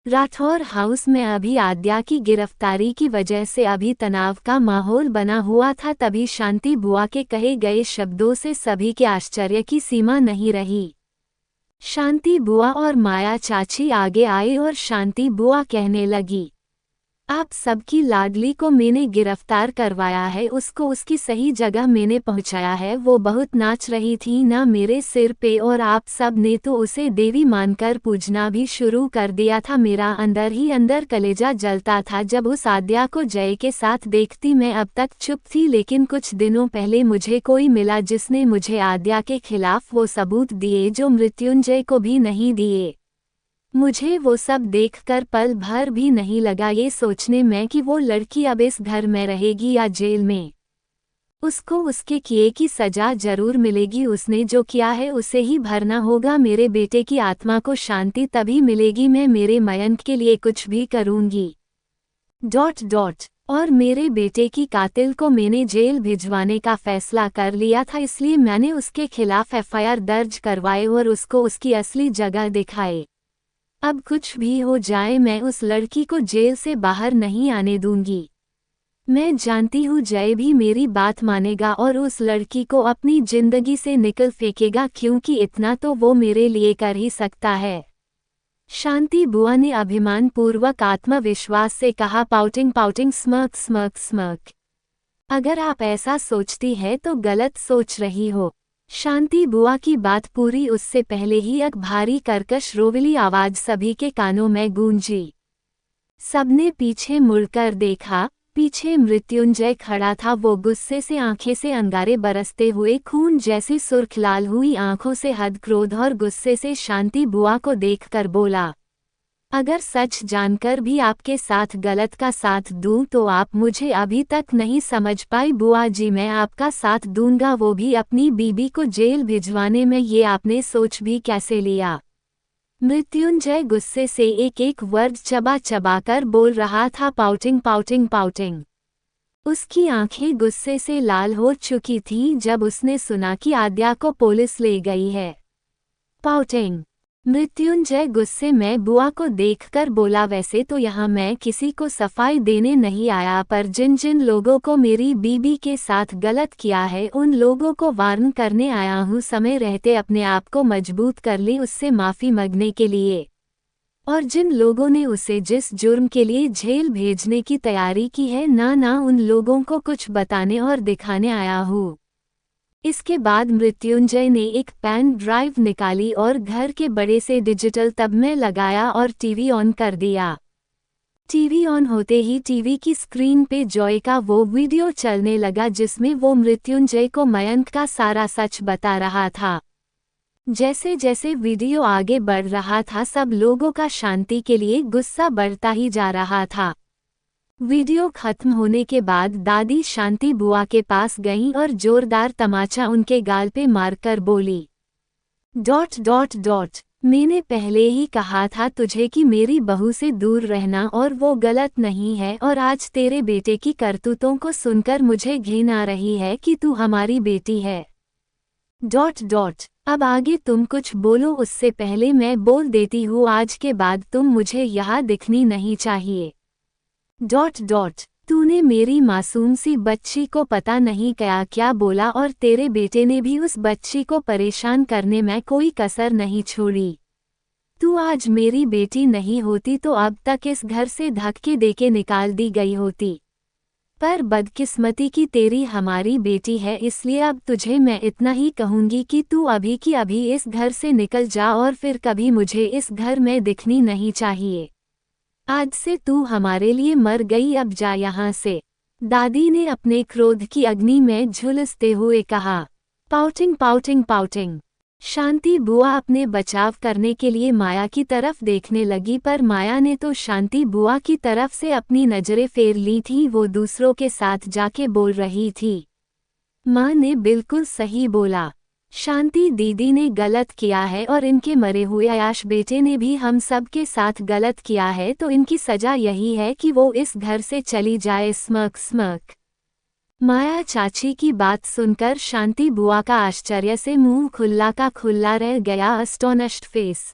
Rathore house में अभी आद्या की गिरफ्तारी की वजह से अभी तनाव का माहौल बना हुआ था। तभी शांति बुआ के कहे गए शब्दों से सभी के आश्चर्य की सीमा नहीं रही। शांति बुआ और माया चाची आगे आई और शांति बुआ कहने लगी, आप सबकी लाडली को मैंने गिरफ्तार करवाया है, उसको उसकी सही जगह मैंने पहुंचाया है। वो बहुत नाच रही थी ना मेरे सिर पे, और आप सब ने तो उसे देवी मानकर पूजना भी शुरू कर दिया था। मेरा अंदर ही अंदर कलेजा जलता था जब उस आद्या को जय के साथ देखती। मैं अब तक चुप थी, लेकिन कुछ दिनों पहले मुझे कोई मिला जिसने मुझे आद्या के खिलाफ वो सबूत दिए जो मृत्युंजय को भी नहीं दिए। मुझे वो सब देखकर पल भर भी नहीं लगा ये सोचने में कि वो लड़की अब इस घर में रहेगी या जेल में। उसको उसके किए की सजा जरूर मिलेगी। उसने जो किया है उसे ही भरना होगा। मेरे बेटे की आत्मा को शांति तभी मिलेगी। मैं मेरे मयंक के लिए कुछ भी करूंगी। ... और मेरे बेटे की कातिल को मैंने जेल भिजवाने का फैसला कर लिया था, इसलिए मैंने उसके खिलाफ एफआईआर दर्ज करवाए और उसको उसकी असली जगह दिखाए। अब कुछ भी हो जाए मैं उस लड़की को जेल से बाहर नहीं आने दूंगी। मैं जानती हूँ जय भी मेरी बात मानेगा और उस लड़की को अपनी जिंदगी से निकल फेंकेगा, क्योंकि इतना तो वो मेरे लिए कर ही सकता है। शांति बुआ ने अभिमानपूर्वक आत्मविश्वास से कहा, पाउटिंग स्मर्क। अगर आप ऐसा सोचती है तो गलत सोच रही हो। शांति बुआ की बात पूरी उससे पहले ही एक भारी कर्कश रोविली आवाज सभी के कानों में गूंजी। सबने पीछे मुड़कर देखा। पीछे मृत्युंजय खड़ा था। वो गुस्से से आंखें से अंगारे बरसते हुए खून जैसी सुर्ख लाल हुई आंखों से हद क्रोध और गुस्से से शांति बुआ को देखकर बोला, अगर सच जानकर भी आपके साथ गलत का साथ दूं तो आप मुझे अभी तक नहीं समझ पाई। बुआ जी, मैं आपका साथ दूंगा, वो भी अपनी बीबी को जेल भिजवाने में। ये आपने सोच भी कैसे लिया? मृत्युंजय गुस्से से एक एक वर्ड चबा चबा कर बोल रहा था, पाउटिंग। उसकी आंखें गुस्से से लाल हो चुकी थीं जब उसने सुना कि आद्या को पुलिस ले गई है। पाउटिंग। मृत्युंजय गुस्से में बुआ को देखकर बोला, वैसे तो यहाँ मैं किसी को सफाई देने नहीं आया, पर जिन जिन लोगों को मेरी बीबी के साथ गलत किया है उन लोगों को वार्न करने आया हूँ। समय रहते अपने आप को मजबूत कर ली उससे माफ़ी मांगने के लिए, और जिन लोगों ने उसे जिस जुर्म के लिए जेल भेजने की तैयारी की है ना उन लोगों को कुछ बताने और दिखाने आया हूँ। इसके बाद मृत्युंजय ने एक पेन ड्राइव निकाली और घर के बड़े से डिजिटल तब में लगाया और टीवी ऑन कर दिया। टीवी ऑन होते ही टीवी की स्क्रीन पे जॉय का वो वीडियो चलने लगा जिसमें वो मृत्युंजय को मयंक का सारा सच बता रहा था। जैसे जैसे वीडियो आगे बढ़ रहा था सब लोगों का शांति के लिए गुस्सा बढ़ता ही जा रहा था। वीडियो खत्म होने के बाद दादी शांति बुआ के पास गईं और जोरदार तमाचा उनके गाल पे मारकर बोली, ... मैंने पहले ही कहा था तुझे कि मेरी बहू से दूर रहना, और वो गलत नहीं है, और आज तेरे बेटे की करतूतों को सुनकर मुझे घिन आ रही है कि तू हमारी बेटी है... अब आगे तुम कुछ बोलो उससे पहले मैं बोल देती हूँ, आज के बाद तुम मुझे यहाँ दिखनी नहीं चाहिए... तूने मेरी मासूम सी बच्ची को पता नहीं क्या बोला, और तेरे बेटे ने भी उस बच्ची को परेशान करने में कोई कसर नहीं छोड़ी। तू आज मेरी बेटी नहीं होती तो अब तक इस घर से धक्के देके निकाल दी गई होती, पर बदकिस्मती की तेरी हमारी बेटी है, इसलिए अब तुझे मैं इतना ही कहूँगी कि तू अभी की अभी इस घर से निकल जा और फिर कभी मुझे इस घर में दिखनी नहीं चाहिए। आज से तू हमारे लिए मर गई, अब जा यहाँ से... दादी ने अपने क्रोध की अग्नि में झुलसते हुए कहा। पाउटिंग। शांति बुआ अपने बचाव करने के लिए माया की तरफ देखने लगी, पर माया ने तो शांति बुआ की तरफ से अपनी नजरें फेर ली थी। वो दूसरों के साथ जाके बोल रही थी, माँ ने बिल्कुल सही बोला, शांति दीदी ने गलत किया है और इनके मरे हुए आयाश बेटे ने भी हम सब के साथ गलत किया है, तो इनकी सजा यही है कि वो इस घर से चली जाए... स्मर्क। माया चाची की बात सुनकर शांति बुआ का आश्चर्य से मुंह खुल्ला का खुल्ला रह गया। अस्टोनिश्ड फेस।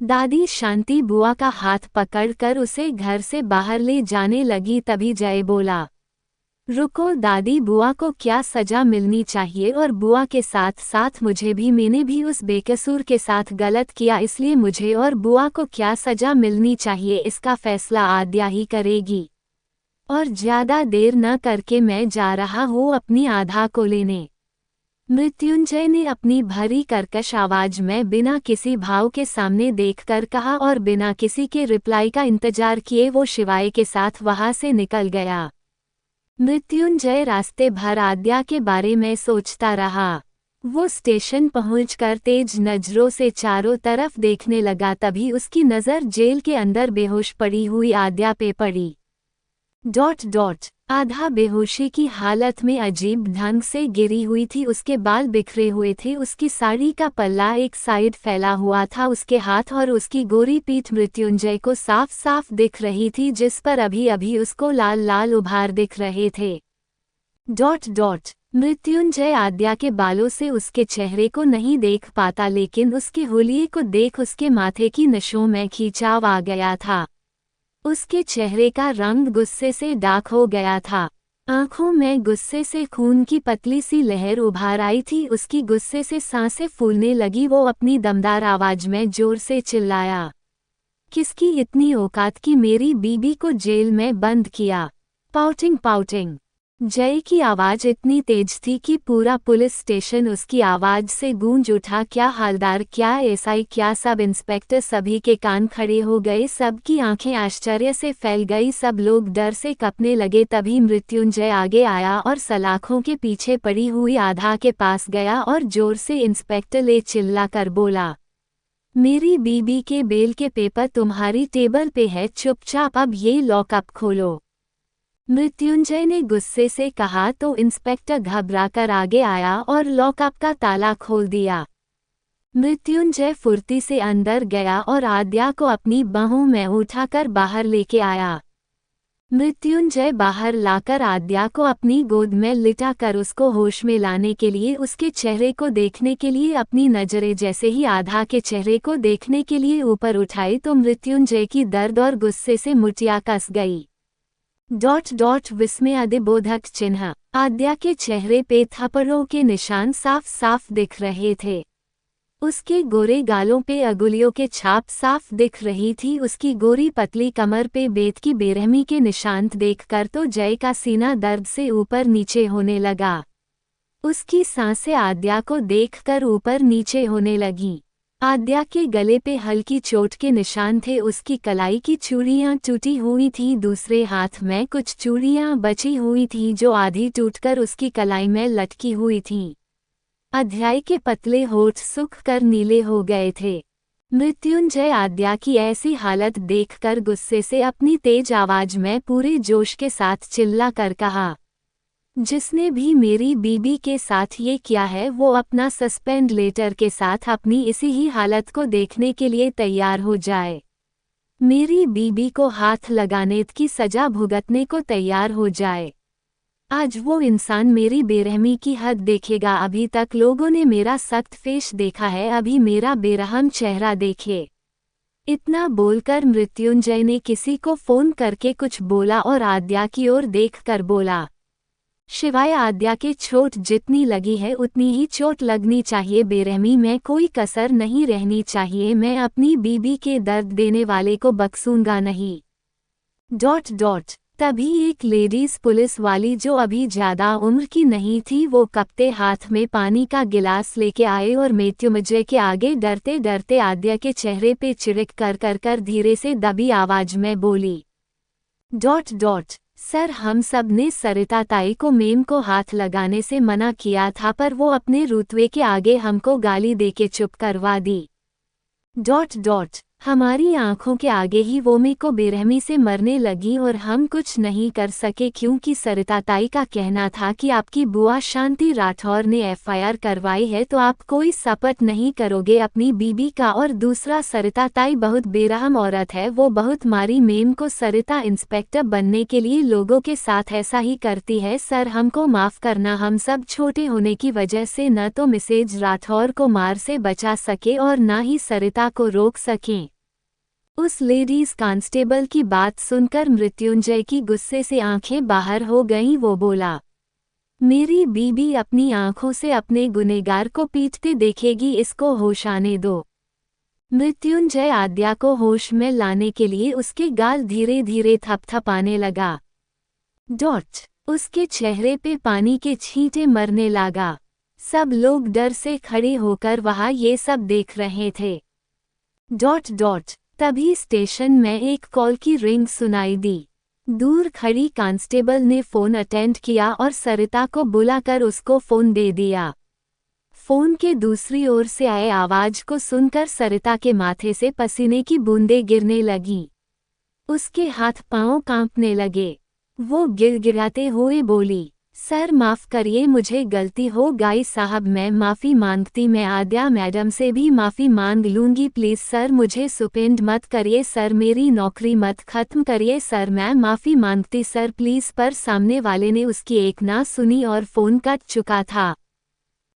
दादी शांति बुआ का हाथ पकड़कर उसे घर से बाहर ले जाने लगी। तभी जय बोला, रुको दादी, बुआ को क्या सजा मिलनी चाहिए और बुआ के साथ साथ मुझे भी। मैंने भी उस बेकसूर के साथ गलत किया, इसलिए मुझे और बुआ को क्या सजा मिलनी चाहिए इसका फैसला आद्या ही करेगी। और ज्यादा देर न करके मैं जा रहा हूँ अपनी आधा को लेने। मृत्युंजय ने अपनी भरी कर्कश आवाज में बिना किसी भाव के सामने देखकर कहा और बिना किसी के रिप्लाई का इंतजार किए वो शिवाय के साथ वहां से निकल गया। मृत्युंजय रास्ते भर आद्या के बारे में सोचता रहा। वो स्टेशन पहुंचकर तेज नजरों से चारों तरफ देखने लगा। तभी उसकी नज़र जेल के अंदर बेहोश पड़ी हुई आद्या पे पड़ी। आधा बेहोशी की हालत में अजीब ढंग से गिरी हुई थी। उसके बाल बिखरे हुए थे, उसकी साड़ी का पल्ला एक साइड फैला हुआ था। उसके हाथ और उसकी गोरी पीठ मृत्युंजय को साफ साफ दिख रही थी, जिस पर अभी अभी उसको लाल लाल उभार दिख रहे थे। मृत्युंजय आद्या के बालों से उसके चेहरे को नहीं देख पाता, लेकिन उसके हुलिये को देख उसके माथे की नसों में खींचाव आ गया था। उसके चेहरे का रंग गुस्से से डार्क हो गया था। आंखों में गुस्से से खून की पतली सी लहर उभार आई थी। उसकी गुस्से से सांसें फूलने लगी। वो अपनी दमदार आवाज में जोर से चिल्लाया, किसकी इतनी औकात कि मेरी बीबी को जेल में बंद किया। पाउटिंग। जय की आवाज इतनी तेज थी कि पूरा पुलिस स्टेशन उसकी आवाज से गूंज उठा। क्या हालदार, क्या एसआई, क्या सब इंस्पेक्टर, सभी के कान खड़े हो गए। सबकी आंखें आश्चर्य से फैल गई। सब लोग डर से कँपने लगे। तभी मृत्युंजय आगे आया और सलाखों के पीछे पड़ी हुई आधा के पास गया और जोर से इंस्पेक्टर ले चिल्ला कर बोला, मेरी बीबी के बेल के पेपर तुम्हारी टेबल पे है, चुपचाप अब ये लॉकअप खोलो। मृत्युंजय ने गुस्से से कहा तो इंस्पेक्टर घबराकर आगे आया और लॉकअप का ताला खोल दिया। मृत्युंजय फुर्ती से अंदर गया और आद्या को अपनी बाहों में उठाकर बाहर लेके आया। मृत्युंजय बाहर लाकर आद्या को अपनी गोद में लिटाकर उसको होश में लाने के लिए, उसके चेहरे को देखने के लिए अपनी नजरें जैसे ही आधा के चेहरे को देखने के लिए ऊपर उठाई तो मृत्युंजय की दर्द और गुस्से से मुठियां कस गई। विस्मय अधिबोधक चिन्ह। आद्या के चेहरे पे थप्पड़ों के निशान साफ साफ दिख रहे थे। उसके गोरे गालों पे अंगुलियों के छाप साफ दिख रही थी। उसकी गोरी पतली कमर पे बेत की बेरहमी के निशान देखकर तो जय का सीना दर्द से ऊपर नीचे होने लगा। उसकी सांसें आद्या को देखकर ऊपर नीचे होने लगीं। आद्या के गले पे हल्की चोट के निशान थे। उसकी कलाई की चूड़ियां टूटी हुई थीं। दूसरे हाथ में कुछ चूड़ियां बची हुई थीं जो आधी टूटकर उसकी कलाई में लटकी हुई थीं। अध्याय के पतले होठ सूख कर नीले हो गए थे। मृत्युंजय आद्या की ऐसी हालत देखकर गुस्से से अपनी तेज आवाज में पूरे जोश के साथ चिल्ला कर कहा, जिसने भी मेरी बीबी के साथ ये किया है वो अपना सस्पेंड लेटर के साथ अपनी इसी ही हालत को देखने के लिए तैयार हो जाए। मेरी बीबी को हाथ लगाने की सजा भुगतने को तैयार हो जाए। आज वो इंसान मेरी बेरहमी की हद देखेगा। अभी तक लोगों ने मेरा सख्त फेस देखा है, अभी मेरा बेरहम चेहरा देखे। इतना बोलकर मृत्युंजय ने किसी को फोन करके कुछ बोला और आद्या की ओर देखकर बोला, शिवाय आद्या के चोट जितनी लगी है उतनी ही चोट लगनी चाहिए। बेरहमी में कोई कसर नहीं रहनी चाहिए। मैं अपनी बीबी के दर्द देने वाले को बख्शूंगा नहीं। तभी एक लेडीज पुलिस वाली जो अभी ज्यादा उम्र की नहीं थी, वो कपते हाथ में पानी का गिलास लेके आए और मृत्युंजय के आगे डरते डरते आद्या के चेहरे पे चिड़क कर धीरे से दबी आवाज में बोली, सर, हम सब ने सरिता ताई को मेम को हाथ लगाने से मना किया था, पर वो अपने रुतबे के आगे हमको गाली देके चुप करवा दी। हमारी आंखों के आगे ही वो मेरे को बेरहमी से मरने लगी और हम कुछ नहीं कर सके, क्योंकि सरिता ताई का कहना था कि आपकी बुआ शांति राठौर ने एफआईआर करवाई है तो आप कोई सपोर्ट नहीं करोगे अपनी बीबी का। और दूसरा, सरिता ताई बहुत बेरहम औरत है, वो बहुत मारी मेम को। सरिता इंस्पेक्टर बनने के लिए लोगों के साथ ऐसा ही करती है। सर, हमको माफ करना, हम सब छोटे होने की वजह से न तो मिसेज राठौर को मार से बचा सके और न ही सरिता को रोक सकें। उस लेडीज कांस्टेबल की बात सुनकर मृत्युंजय की गुस्से से आंखें बाहर हो गईं। वो बोला, मेरी बीबी अपनी आंखों से अपने गुनहगार को पीटते देखेगी, इसको होश आने दो। मृत्युंजय आद्या को होश में लाने के लिए उसके गाल धीरे धीरे थपथपाने लगा। उसके चेहरे पे पानी के छींटे मरने लगा। सब लोग डर से खड़े होकर वहां ये सब देख रहे थे। तभी स्टेशन में एक कॉल की रिंग सुनाई दी। दूर खड़ी कांस्टेबल ने फोन अटेंड किया और सरिता को बुलाकर उसको फोन दे दिया। फोन के दूसरी ओर से आए आवाज को सुनकर सरिता के माथे से पसीने की बूंदें गिरने लगीं। उसके हाथ पांव कांपने लगे। वो गिड़गिड़ाते हुए बोली, सर माफ करिए, मुझे गलती हो गई साहब, मैं माफ़ी मांगती। मैं आद्या मैडम से भी माफ़ी मांग लूँगी, प्लीज़ सर मुझे सस्पेंड मत करिए सर, मेरी नौकरी मत ख़त्म करिए सर, मैं माफ़ी मांगती सर प्लीज़। पर सामने वाले ने उसकी एक ना सुनी और फ़ोन कट चुका था।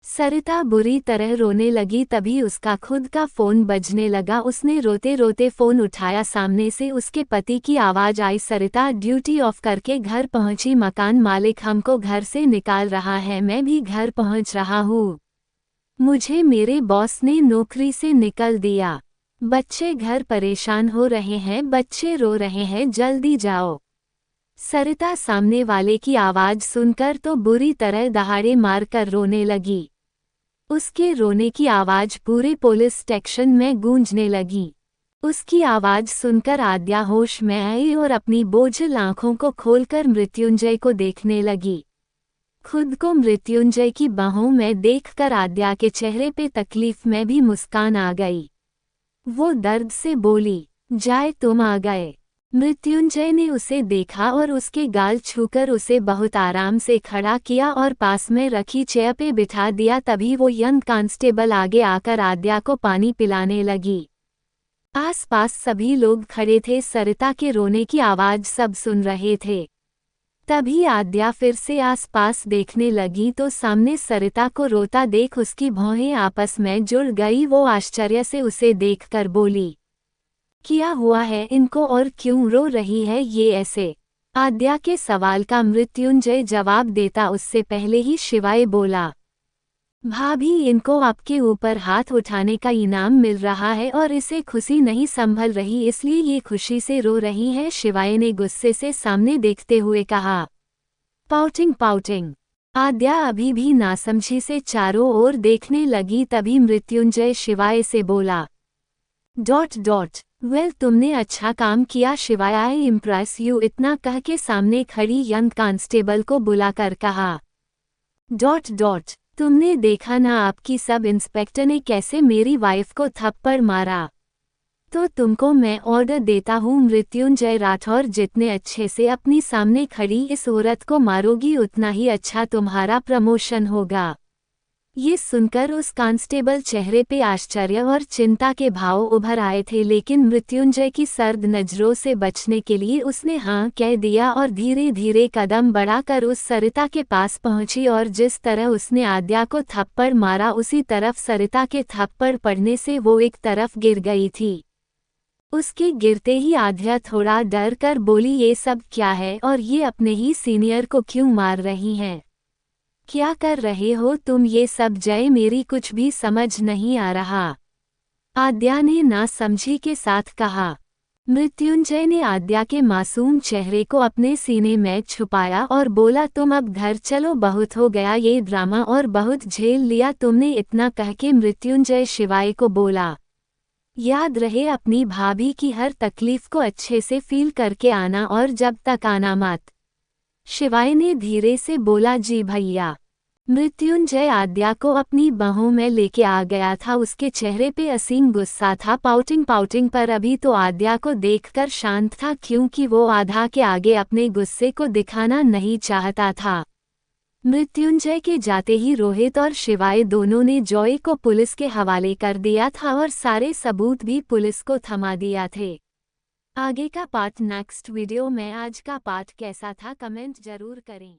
सरिता बुरी तरह रोने लगी। तभी उसका खुद का फ़ोन बजने लगा। उसने रोते रोते फ़ोन उठाया। सामने से उसके पति की आवाज़ आई, सरिता ड्यूटी ऑफ करके घर पहुंची। मकान मालिक हमको घर से निकाल रहा है, मैं भी घर पहुंच रहा हूँ। मुझे मेरे बॉस ने नौकरी से निकल दिया। बच्चे घर परेशान हो रहे हैं, बच्चे रो रहे हैं, जल्दी जाओ। सरिता सामने वाले की आवाज़ सुनकर तो बुरी तरह दहाड़े मारकर रोने लगी। उसके रोने की आवाज़ पूरे पुलिस स्टेशन में गूंजने लगी। उसकी आवाज़ सुनकर आद्या होश में आई और अपनी बोझिल आंखों को खोलकर मृत्युंजय को देखने लगी। खुद को मृत्युंजय की बाहों में देखकर आद्या के चेहरे पे तकलीफ में भी मुस्कान आ गई। वो दर्द से बोली, जाए तुम आ गए। मृत्युंजय ने उसे देखा और उसके गाल छूकर उसे बहुत आराम से खड़ा किया और पास में रखी चेयर पे बिठा दिया। तभी वो यंग कांस्टेबल आगे आकर आद्या को पानी पिलाने लगी। आसपास सभी लोग खड़े थे, सरिता के रोने की आवाज़ सब सुन रहे थे। तभी आद्या फिर से आसपास देखने लगी तो सामने सरिता को रोता देख उसकी भौहें आपस में जुड़ गई। वो आश्चर्य से उसे देखकर बोली, क्या हुआ है इनको और क्यों रो रही है ये ऐसे? आद्या के सवाल का मृत्युंजय जवाब देता उससे पहले ही शिवाय बोला, भाभी इनको आपके ऊपर हाथ उठाने का इनाम मिल रहा है और इसे खुशी नहीं संभल रही, इसलिए ये खुशी से रो रही है। शिवाय ने गुस्से से सामने देखते हुए कहा। पाउटिंग। आद्या अभी भी नासमझी से चारों ओर देखने लगी। तभी मृत्युंजय शिवाय से बोला, वेल तुमने अच्छा काम किया शिवाय, आई इम्प्रेस यू। इतना कह के सामने खड़ी यंग कांस्टेबल को बुलाकर कहा, तुमने देखा ना आपकी सब इंस्पेक्टर ने कैसे मेरी वाइफ को थप्पड़ मारा, तो तुमको मैं ऑर्डर देता हूँ मृत्युंजय राठौर, जितने अच्छे से अपनी सामने खड़ी इस औरत को मारोगी उतना ही अच्छा तुम्हारा प्रमोशन होगा। ये सुनकर उस कांस्टेबल चेहरे पे आश्चर्य और चिंता के भाव उभर आए थे, लेकिन मृत्युंजय की सर्द नजरों से बचने के लिए उसने हाँ कह दिया और धीरे धीरे कदम बढ़ाकर उस सरिता के पास पहुंची और जिस तरह उसने आद्या को थप्पड़ मारा उसी तरफ सरिता के थप्पड़ पड़ने से वो एक तरफ गिर गई थी। उसके गिरते ही आद्या थोड़ा डर कर बोली, ये सब क्या है और ये अपने ही सीनियर को क्यों मार रही हैं? क्या कर रहे हो तुम ये सब? जय मेरी कुछ भी समझ नहीं आ रहा, आद्या ने नासमझी के साथ कहा। मृत्युंजय ने आद्या के मासूम चेहरे को अपने सीने में छुपाया और बोला, तुम अब घर चलो, बहुत हो गया ये ड्रामा और बहुत झेल लिया तुमने। इतना कह के मृत्युंजय शिवाय को बोला, याद रहे अपनी भाभी की हर तकलीफ को अच्छे से फील करके आना और जब तक आना मत। शिवाय ने धीरे से बोला, जी भैया। मृत्युंजय आद्या को अपनी बाहों में लेके आ गया था। उसके चेहरे पे असीम गुस्सा था, पाउटिंग पर अभी तो आद्या को देखकर शांत था, क्योंकि वो आधा के आगे अपने गुस्से को दिखाना नहीं चाहता था। मृत्युंजय के जाते ही रोहित और शिवाय दोनों ने जॉय को पुलिस के हवाले कर दिया था और सारे सबूत भी पुलिस को थमा दिया थे। आगे का पार्ट नेक्स्ट वीडियो में। आज का पार्ट कैसा था कमेंट जरूर करें।